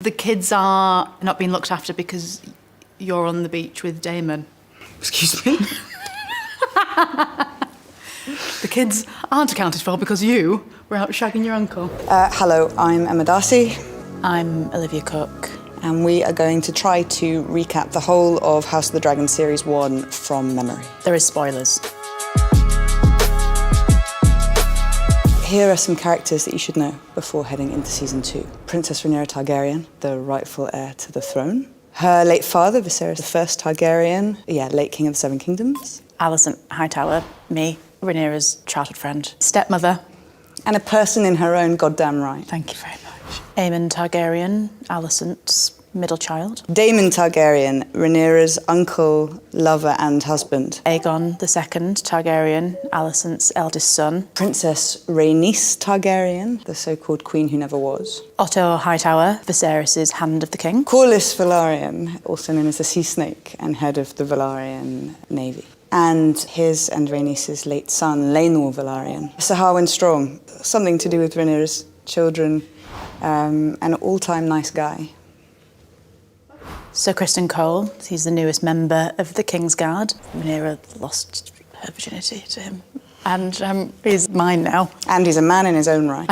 The kids are not being looked after because you're on the beach with Damon. Excuse me? The kids aren't accounted for because you were out shagging your uncle. Hello, I'm Emma Darcy. I'm Olivia Cooke. And we are going to try to recap the whole of House of the Dragon Series 1 from memory. There is spoilers. Here are some characters that you should know before heading into season 2. Princess Rhaenyra Targaryen, the rightful heir to the throne. Her late father, Viserys I Targaryen, late king of the Seven Kingdoms. Alicent Hightower, me, Rhaenyra's childhood friend. Stepmother. And a person in her own goddamn right. Thank you very much. Aemon Targaryen, Alicent's middle child. Daemon Targaryen, Rhaenyra's uncle, lover and husband. Aegon II Targaryen, Alicent's eldest son. Princess Rhaenys Targaryen, the so-called queen who never was. Otto Hightower, Viserys' hand of the king. Corlys Velaryon, also known as the Sea Snake and head of the Velaryon Navy. And his and Rhaenys' late son, Laenor Velaryon. Sir Harwin Strong, something to do with Rhaenyra's children, an all-time nice guy. Sir Criston Cole, he's the newest member of the Kingsguard. Rhaenyra lost her virginity to him. And he's mine now. And he's a man in his own right.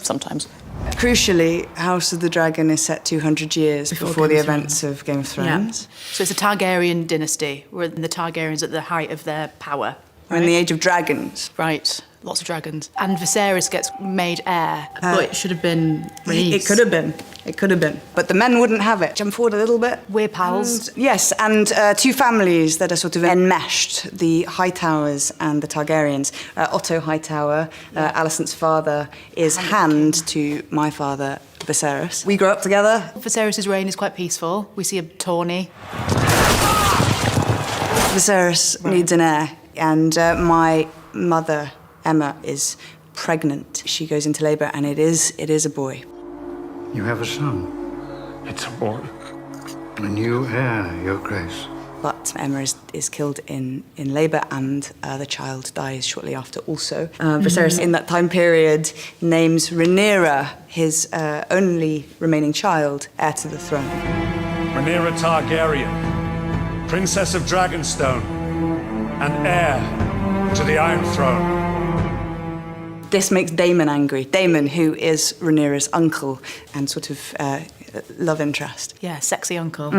Sometimes. Crucially, House of the Dragon is set 200 years before the events of Game of Thrones. Yeah. So it's a Targaryen dynasty, where the Targaryens at the height of their power. We're in the Age of Dragons. Right, lots of dragons. And Viserys gets made heir, but it should have been Rhaenys. It could have been. It could have been. But the men wouldn't have it. Jump forward a little bit. We're pals. Yes, and two families that are sort of enmeshed, the Hightowers and the Targaryens. Otto Hightower, Alicent's father, is hand to my father, Viserys. We grew up together. Viserys' reign is quite peaceful. We see a tourney. Viserys needs an heir, and my mother, Emma, is pregnant. She goes into labour, and it is a boy. You have a son. It's a boy. A new heir, Your Grace. But Emma is killed in labour, and the child dies shortly after also. Viserys, in that time period, names Rhaenyra, his only remaining child, heir to the throne. Rhaenyra Targaryen, Princess of Dragonstone, and heir to the Iron Throne. This makes Daemon angry. Daemon, who is Rhaenyra's uncle and sort of love interest. Yeah, sexy uncle.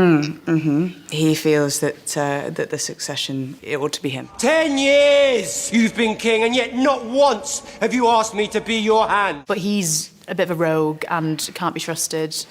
He feels that that the succession, it ought to be him. 10 years you've been king, and yet not once have you asked me to be your hand. But he's a bit of a rogue and can't be trusted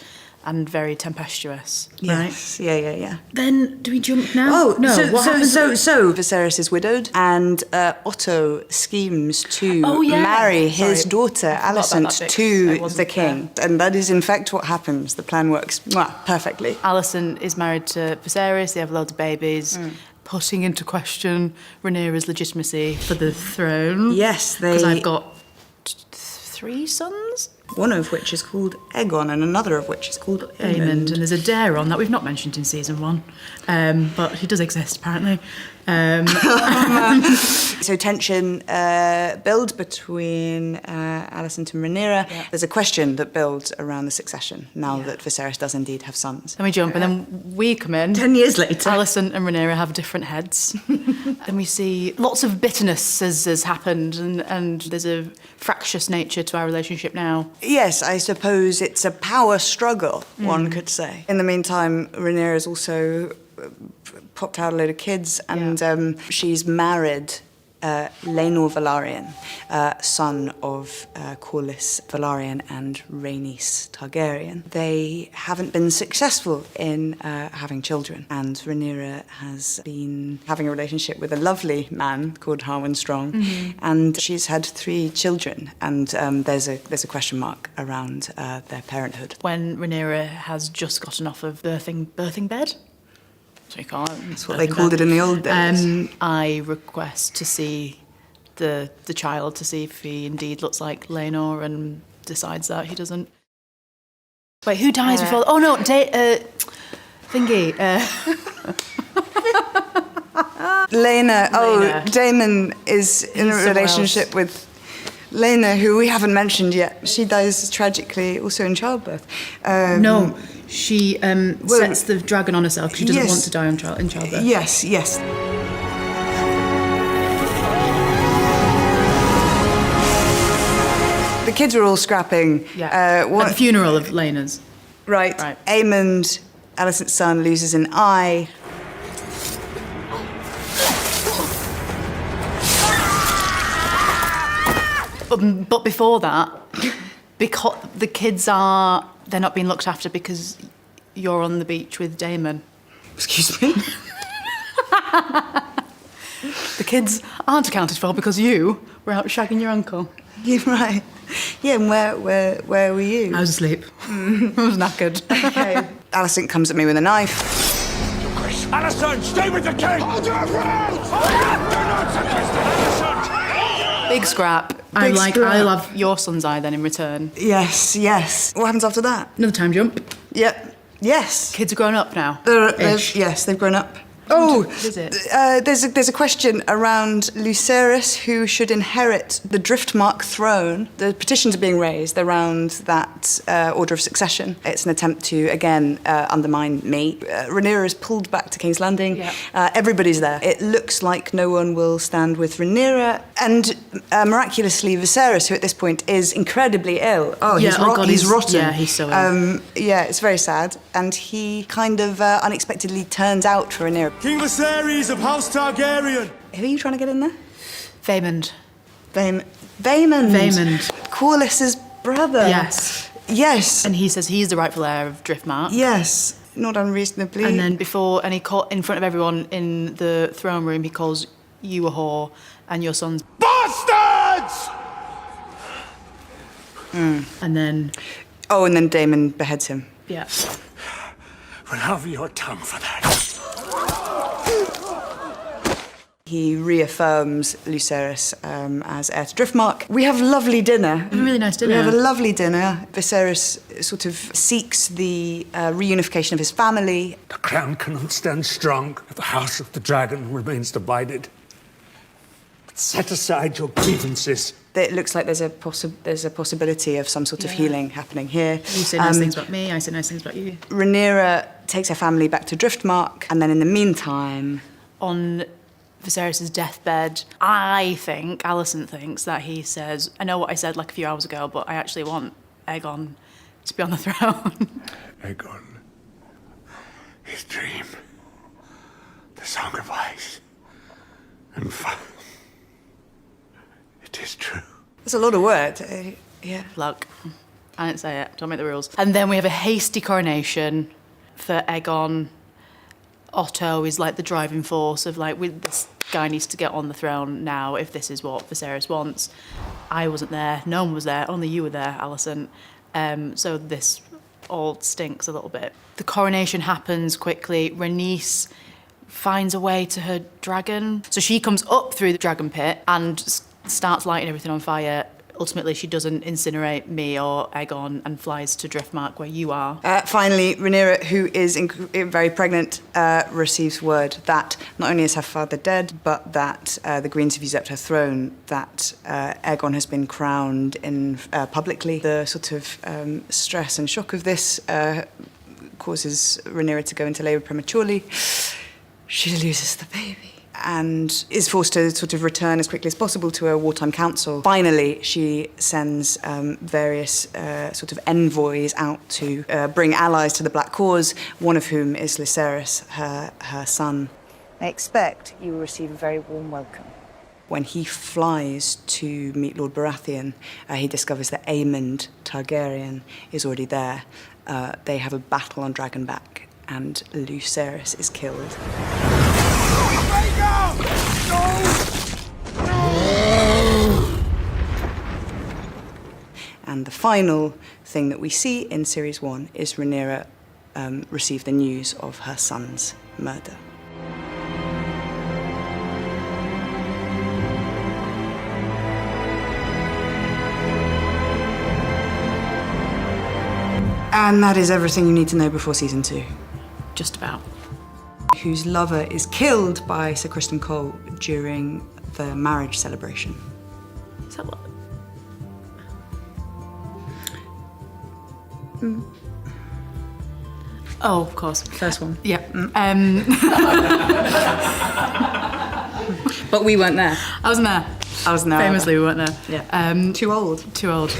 and very tempestuous. Yes, right? yeah. Then do we jump now? Oh, no. So Viserys is widowed, and Otto schemes to marry his daughter Alicent to the king, and that is in fact what happens. The plan works perfectly. Alicent is married to Viserys. They have loads of babies. Putting into question Rhaenyra's legitimacy for the throne. Yes, because I've got 3 sons. One of which is called Aegon, and another of which is called Aemond. And there's a Daeron that we've not mentioned in season 1, but he does exist apparently. So tension builds between Alicent and Rhaenyra. Yeah. There's a question that builds around the succession now that Viserys does indeed have sons. Then we jump, and then we come in. 10 years later. Alicent and Rhaenyra have different heads. And we see lots of bitterness has happened, and there's a fractious nature to our relationship now. Yes, I suppose it's a power struggle, one could say. In the meantime, Rhaenyra's also popped out a load of kids, and she's married Laenor Velaryon, son of Corlys Velaryon and Rhaenys Targaryen. They haven't been successful in having children, and Rhaenyra has been having a relationship with a lovely man called Harwin Strong, and she's had 3 children, and there's a question mark around their parenthood. When Rhaenyra has just gotten off of birthing bed. So you can't. That's what they called it in the old days. I request to see the child to see if he indeed looks like Laenor, and decides that he doesn't. Wait, who dies before? Oh no, thingy. Laena. Oh, Daemon is in a relationship with Lena, who we haven't mentioned yet, she dies tragically also in childbirth. No, she sets the dragon on herself because she doesn't yes. want to die in childbirth. Yes, yes. The kids were all scrapping. Yeah. At the funeral of Lena's. Right. Aemond, Alicent's son, loses an eye. But before that, because the kids they're not being looked after because you're on the beach with Damon. Excuse me? The kids aren't accounted for because you were out shagging your uncle. You're right. Yeah, and where were you? I was asleep. I was knackered. Okay. Alicent comes at me with a knife. Alicent, stay with the king! Hold your ground! Do not suggest Alicent! Big scrap. I'm like, I'll have your son's eye then in return. Yes, yes. What happens after that? Another time jump. Yep. Yes. Kids are grown up now. Yes, they've grown up. Oh, visit. There's a question around Lucerys, who should inherit the Driftmark throne. The petitions are being raised around that order of succession. It's an attempt to, again, undermine me. Rhaenyra is pulled back to King's Landing. Yeah. Everybody's there. It looks like no one will stand with Rhaenyra. And miraculously, Viserys, who at this point is incredibly ill. Oh, Yeah, he's rotten. Yeah, he's so ill. Yeah, it's very sad. And he kind of unexpectedly turns out for Rhaenyra. King Viserys of House Targaryen. Who are you trying to get in there? Vaemond. Vaemond. Corlys's brother. Yes. Yes. And he says he's the rightful heir of Driftmark. Yes. Not unreasonably. And then in front of everyone in the throne room, he calls you a whore and your son's Bastards! And then... Oh, and then Daemon beheads him. Yeah. We'll have your tongue for that. He reaffirms Lucerys as heir to Driftmark. We have lovely dinner. A really nice dinner. We have a lovely dinner. Viserys sort of seeks the reunification of his family. The crown cannot stand strong if the House of the Dragon remains divided. But set aside your grievances. It looks like there's a possibility of some sort of healing happening here. You say nice things about me, I say nice things about you. Rhaenyra takes her family back to Driftmark, and then in the meantime... On Viserys' deathbed, Alicent thinks that he says, I know what I said like a few hours ago, but I actually want Aegon to be on the throne. Aegon, his dream, the Song of Ice and Fire. It is true. That's a lot of words. Yeah. Look, I didn't say it, don't make the rules. And then we have a hasty coronation for Aegon. Otto is like the driving force of like, this guy needs to get on the throne now if this is what Viserys wants. I wasn't there, no one was there, only you were there, Alicent. So this all stinks a little bit. The coronation happens quickly. Rhaenys finds a way to her dragon. So she comes up through the dragon pit and starts lighting everything on fire. Ultimately, she doesn't incinerate me or Aegon and flies to Driftmark, where you are. Finally, Rhaenyra, who is very pregnant, receives word that not only is her father dead, but that the Greens have usurped her throne, that Aegon has been crowned publicly. The sort of stress and shock of this causes Rhaenyra to go into labour prematurely. She loses the baby and is forced to sort of return as quickly as possible to her wartime council. Finally, she sends various sort of envoys out to bring allies to the Black Cause, one of whom is Lucerys, her son. I expect you will receive a very warm welcome. When he flies to meet Lord Baratheon, he discovers that Aemond Targaryen is already there. They have a battle on Dragonback, and Lucerys is killed. And the final thing that we see in Series 1 is Rhaenyra receive the news of her son's murder. And that is everything you need to know before Season 2. Just about. Whose lover is killed by Sir Criston Cole during the marriage celebration. Is that what? Oh, of course. First one. Yeah. But we weren't there. I wasn't there. I wasn't there. Famously, we weren't there. Yeah. Too old. Too old.